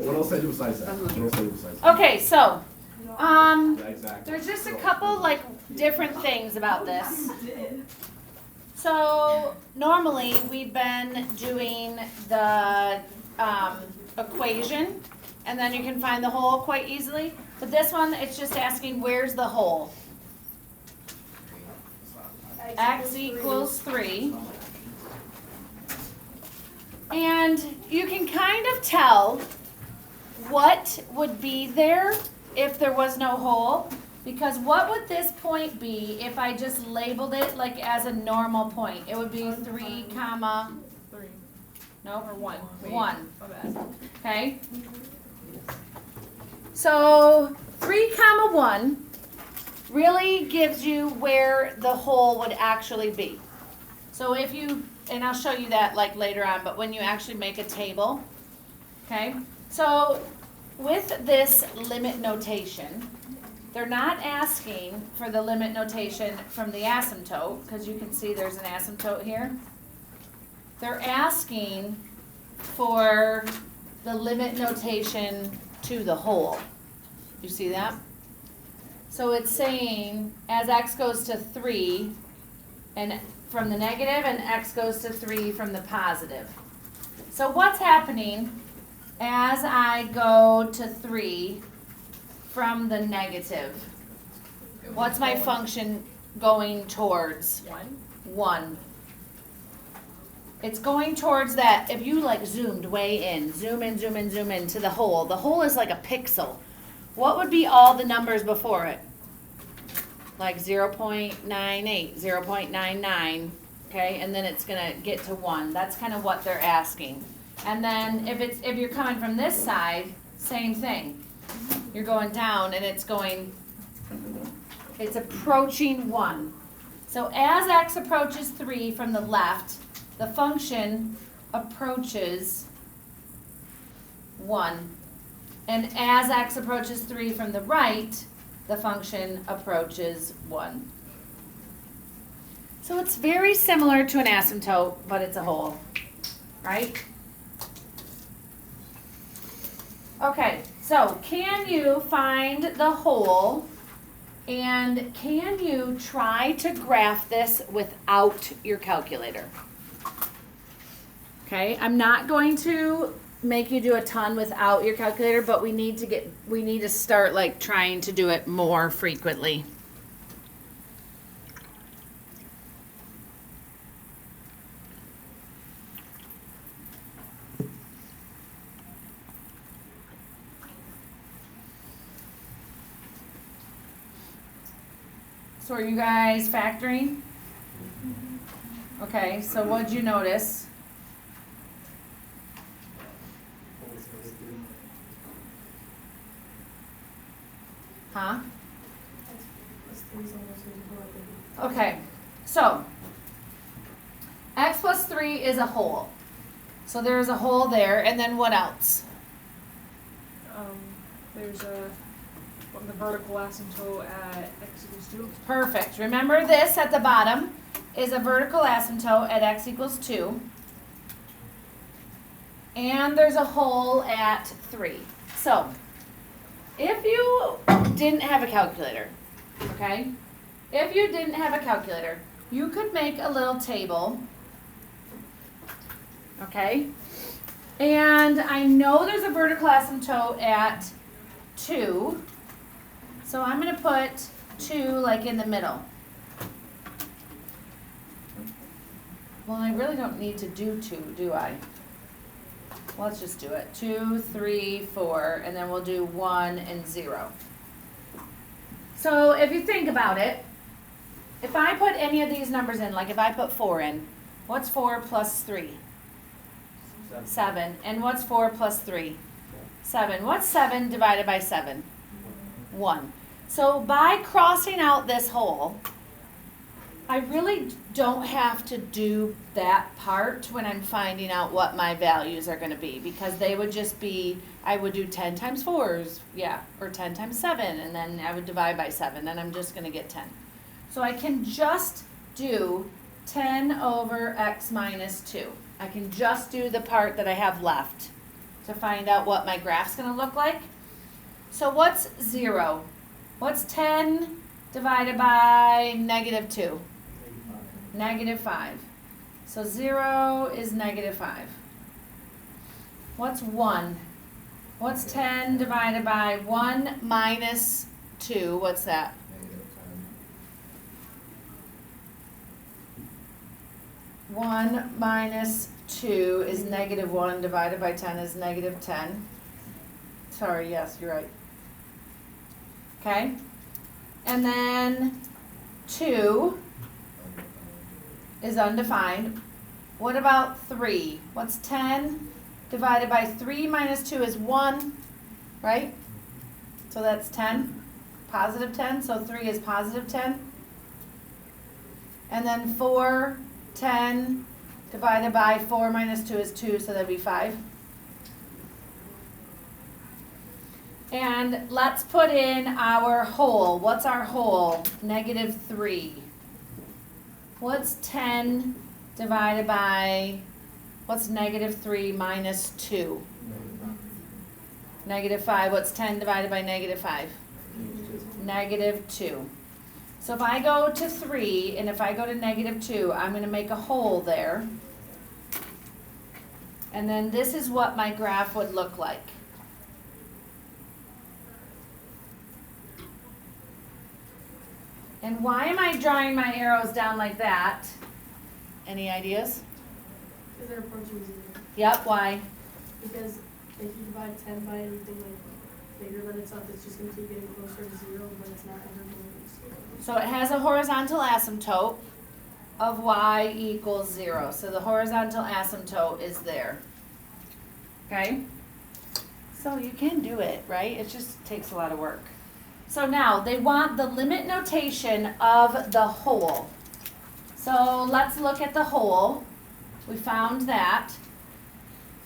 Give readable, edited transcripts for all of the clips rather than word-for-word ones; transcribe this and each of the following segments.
What else I do besides that? What else I do besides that? Okay, so, Yeah, exactly. there's just a couple like different things about this. So normally we've been doing the equation, and then you can find the whole quite easily. But this one, it's just asking where's the whole. X equals 3. And you can kind of tell what would be there if there was no whole. Because what would this point be if I just labeled it like as a normal point? It would be 3 comma, 3. no, Or 1. Wait, 1, my bad. okay? So 3 comma 1 really gives you where the whole would actually be. So if you, and I'll show you that like later on, but when you actually make a table, okay? So with this limit notation, they're not asking for the limit notation from the asymptote, because you can see there's an asymptote here. They're asking for the limit notation to the whole. You see that? So it's saying as x goes to 3 and from the negative and x goes to 3 from the positive. So what's happening as I go to 3 from the negative? What's my function going towards? 1. 1. It's going towards that. If you like zoomed way in, zoom in, zoom in, zoom in to the whole. The whole is like a pixel. What would be all the numbers before it? Like 0.98, 0.99, okay? And then it's gonna get to 1. That's kind of what they're asking. And then if you're coming from this side, same thing. You're going down and it's approaching 1. So as x approaches 3 from the left, the function approaches 1. And as x approaches 3 from the right, the function approaches 1. So it's very similar to an asymptote, but it's a whole, right? Okay, so can you find the whole, and can you try to graph this without your calculator? Okay, I'm not going to make you do a ton without your calculator, but we need to start like trying to do it more frequently. So are you guys factoring? Okay, so what'd you notice? Huh? Okay, so x plus 3 is a whole. So there's a whole there, and then what else? There's the vertical asymptote at x equals 2. Perfect. Remember this at the bottom is a vertical asymptote at x equals 2. And there's a whole at 3. So if you didn't have a calculator, okay? If you didn't have a calculator, you could make a little table, okay? And I know there's a vertical asymptote at 2, so I'm going to put 2 like in the middle. Well, I really don't need to do 2, do I? Let's just do it. 2, 3, 4, and then we'll do 1 and 0. So if you think about it, if I put any of these numbers in, like if I put 4 in, what's 4 plus 3? 7. And what's 4 plus 3? 7. What's 7 divided by 7? 1. So by crossing out this whole, I really don't have to do that part when I'm finding out what my values are going to be, because they would just be, I would do 10 times 4s, yeah, or 10 times 7, and then I would divide by 7, and I'm just going to get 10. So I can just do 10 over x minus 2. I can just do the part that I have left. to find out what my graph's gonna look like. So what's 0? What's 10 divided by -2? -5. So 0 is -5. What's 1? What's 10 divided by 1 minus 2? What's that? -10. 1 minus 2 is -1 divided by 10 is -10. Sorry, yes, you're right. Okay? And then 2 is undefined. What about 3? What's 10 divided by 3 minus 2 is 1, right? So that's 10, positive 10, so 3 is positive 10. And then 4, 10 divided by 4 minus 2 is 2, so that'd be 5. And let's put in our whole. What's our whole? -3. What's 10 divided by, what's -3 minus 2? -5. What's 10 divided by -5? -2. So if I go to 3 and if I go to -2, I'm going to make a hole there. And then this is what my graph would look like. And why am I drawing my arrows down like that? Any ideas? Because they're approaching 0. Yep, why? Because if you divide 10 by anything like bigger than itself, it's just going to keep getting closer to 0, but it's not ever going to be 0. So it has a horizontal asymptote of y equals 0. So the horizontal asymptote is there. Okay? So you can do it, right? It just takes a lot of work. So now they want the limit notation of the whole. So let's look at the whole. We found that.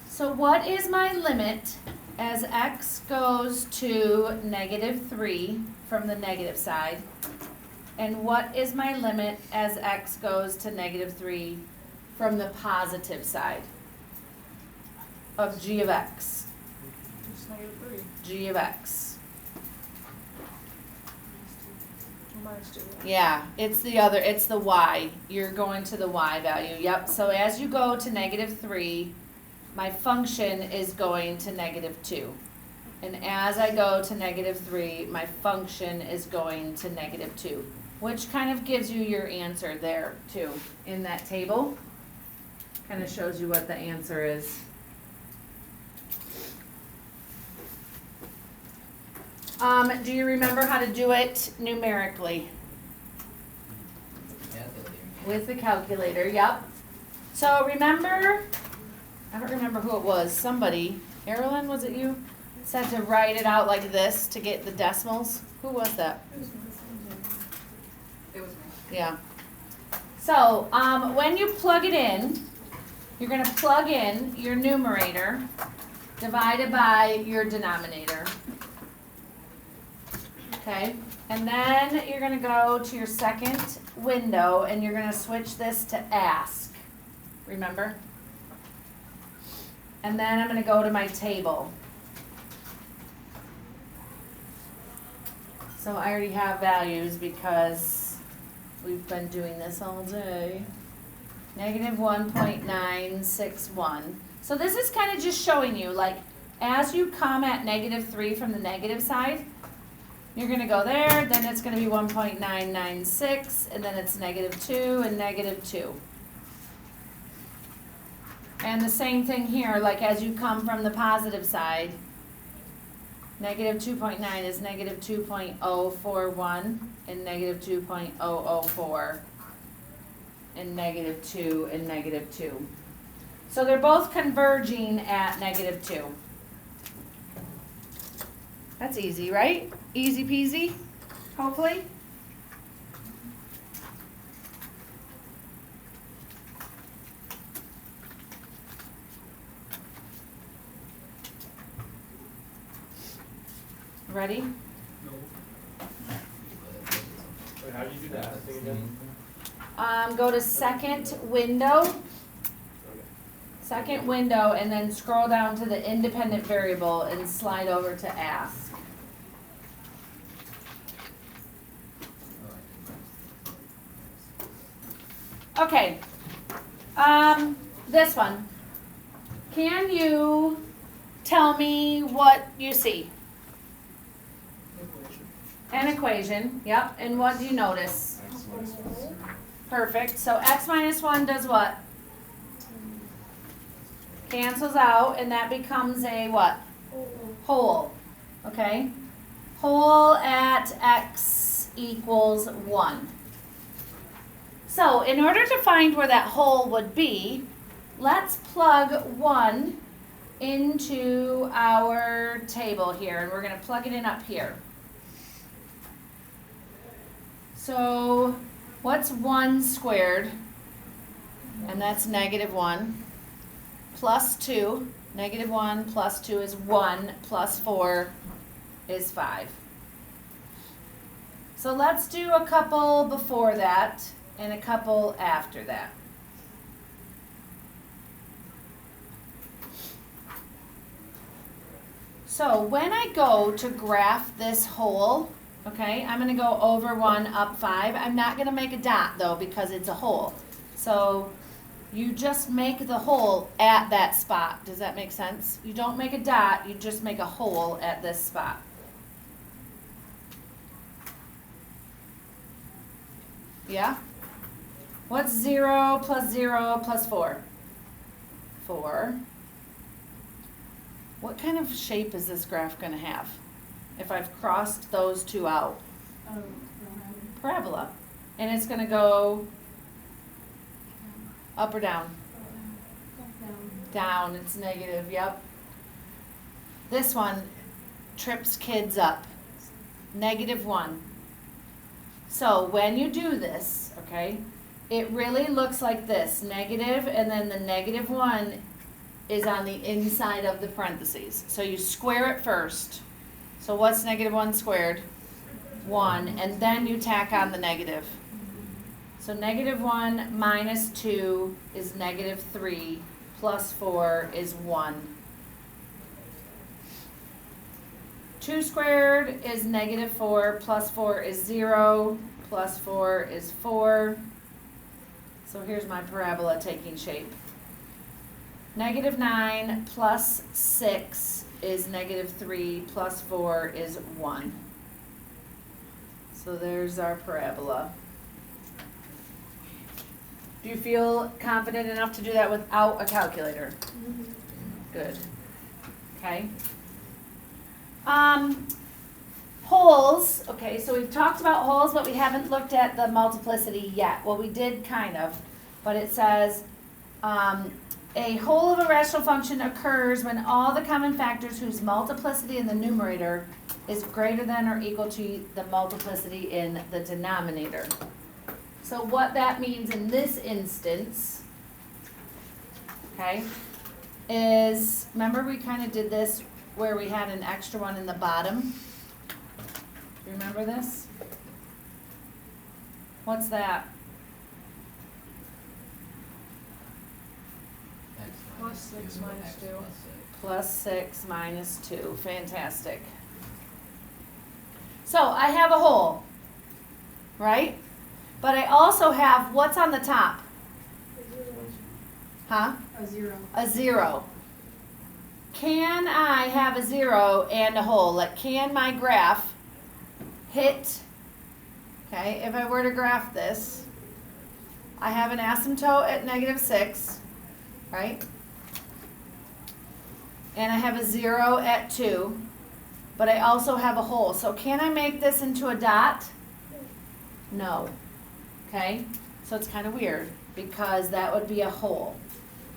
So what is my limit as x goes to -3 from the negative side? And what is my limit as x goes to -3 from the positive side of g of x? It's -3. G of x. Minus 2. Yeah, it's the y. You're going to the y value. Yep. So as you go to -3, my function is going to -2. And as I go to -3, my function is going to -2, which kind of gives you your answer there too in that table. Kind of shows you what the answer is. Do you remember how to do it numerically? With the calculator, yep. So remember, I don't remember who it was, somebody, Erilyn, was it you? Said to write it out like this to get the decimals. Who was that? It was me. Yeah. So, when you plug it in, you're gonna plug in your numerator divided by your denominator. Okay, and then you're gonna go to your second window and you're gonna switch this to ask, remember? And then I'm gonna go to my table. So I already have values because we've been doing this all day. -1.961. So this is kind of just showing you, like, as you come at -3 from the negative side, you're going to go there, then it's going to be 1.996, and then it's -2 and -2. And the same thing here, like as you come from the positive side, -2.9 is -2.041, and -2.004, and -2 and -2. So they're both converging at -2. That's easy, right? Easy peasy, hopefully. Ready? Wait, how do you do that? Thing again? Go to second window. Okay. second window, and then scroll down to the independent variable and slide over to ask. Okay, this one. Can you tell me what you see? An equation, yep, and what do you notice? Perfect, so x minus 1 does what? Cancels out, and that becomes a what? Whole, okay? Whole at x equals 1. So, in order to find where that whole would be, let's plug 1 into our table here, and we're going to plug it in up here. So, what's 1 squared? And that's negative 1. Plus 2. Negative 1 plus 2 is 1. Plus 4 is 5. So let's do a couple before that and a couple after that. So when I go to graph this whole, okay, I'm going to go over 1, up 5. I'm not going to make a dot, though, because it's a whole. So you just make the hole at that spot. Does that make sense? You don't make a dot, you just make a hole at this spot. Yeah? What's 0 plus 0 plus 4? 4. What kind of shape is this graph going to have if I've crossed those two out? Parabola. And it's going to go up or down? Down. It's negative, yep. This one trips kids up. Negative 1. So when you do this, okay, it really looks like this. Negative, and then the negative 1 is on the inside of the parentheses. So you square it first. So what's negative 1 squared? 1, and then you tack on the negative. So negative 1 minus 2 is negative 3, plus 4 is 1. 2 squared is negative 4, plus 4 is 0, plus 4 is 4. So here's my parabola taking shape. Negative 9 plus 6 is negative 3, plus 4 is 1. So there's our parabola. Do you feel confident enough to do that without a calculator? Good. Okay. Holes. Okay, so we've talked about holes, but we haven't looked at the multiplicity yet. Well, we did kind of, but it says a whole of a rational function occurs when all the common factors whose multiplicity in the numerator is greater than or equal to the multiplicity in the denominator. So what that means in this instance, okay, is, remember we kind of did this where we had an extra one in the bottom? Remember this? What's that? Plus 6 minus 2. Plus 6 minus 2. Fantastic. So I have a whole, right? But I also have, what's on the top? Huh? A 0. A 0. Can I have a 0 and a whole? Like, can my graph hit, okay, if I were to graph this, I have an asymptote at negative 6, right? And I have a 0 at 2, but I also have a whole. So can I make this into a dot? No. Okay? So it's kind of weird because that would be a whole.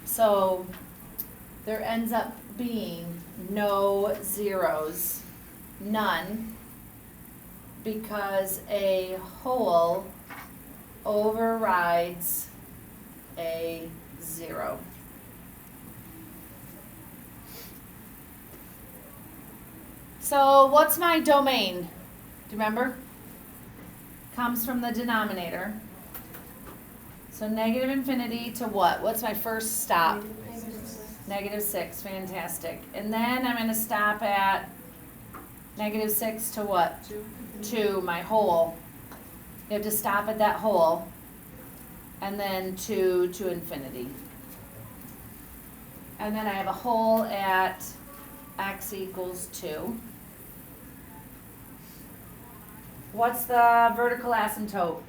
So there ends up being no zeros, none, because a whole overrides a 0. So what's my domain? Do you remember? Comes from the denominator. So negative infinity to what? What's my first stop? -6, fantastic. And then I'm gonna stop at -6 to what? 2, my whole. You have to stop at that whole. And then 2 to infinity. And then I have a whole at x equals 2. What's the vertical asymptote?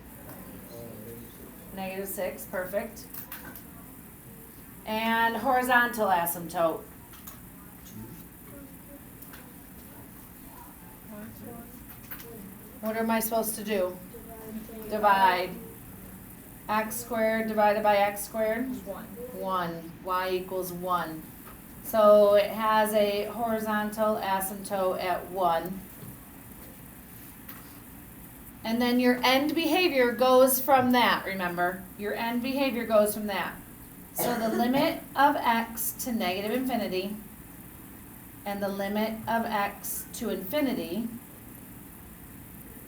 -6, perfect. And horizontal asymptote? What am I supposed to do? Divide. X squared divided by x squared? 1. Y equals 1. So it has a horizontal asymptote at 1. And then your end behavior goes from that, remember? Your end behavior goes from that. So the limit of x to negative infinity and the limit of x to infinity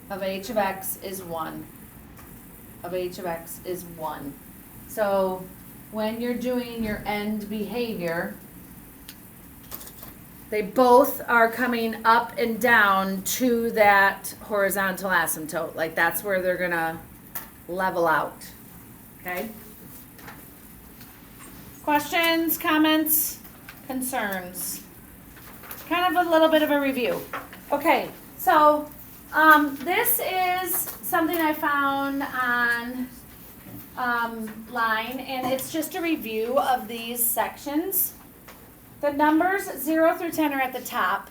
of h of x is 1. Of h of x is 1. So when you're doing your end behavior, they both are coming up and down to that horizontal asymptote. Like that's where they're gonna level out. Okay? Questions, comments, concerns? Kind of a little bit of a review. Okay, so this is something I found on line, and it's just a review of these sections. The numbers 0 through 10 are at the top,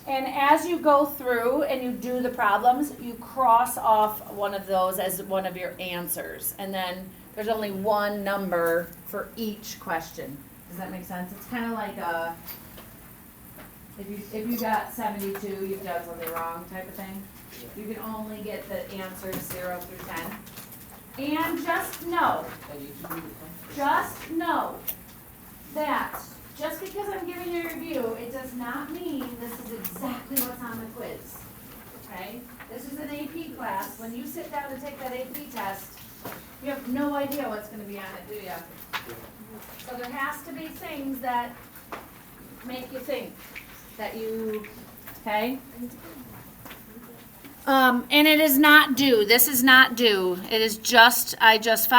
and as you go through and you do the problems, you cross off one of those as one of your answers, and then there's only one number for each question. Does that make sense? It's kind of like a, if you got 72, you've done something wrong type of thing. You can only get the answers 0 through 10. And just know that just because I'm giving you a review, it does not mean this is exactly what's on the quiz. Okay? This is an AP class. When you sit down to take that AP test, you have no idea what's going to be on it, do you? So there has to be things that make you think that you, okay? And it is not due. This is not due. It is just, I just found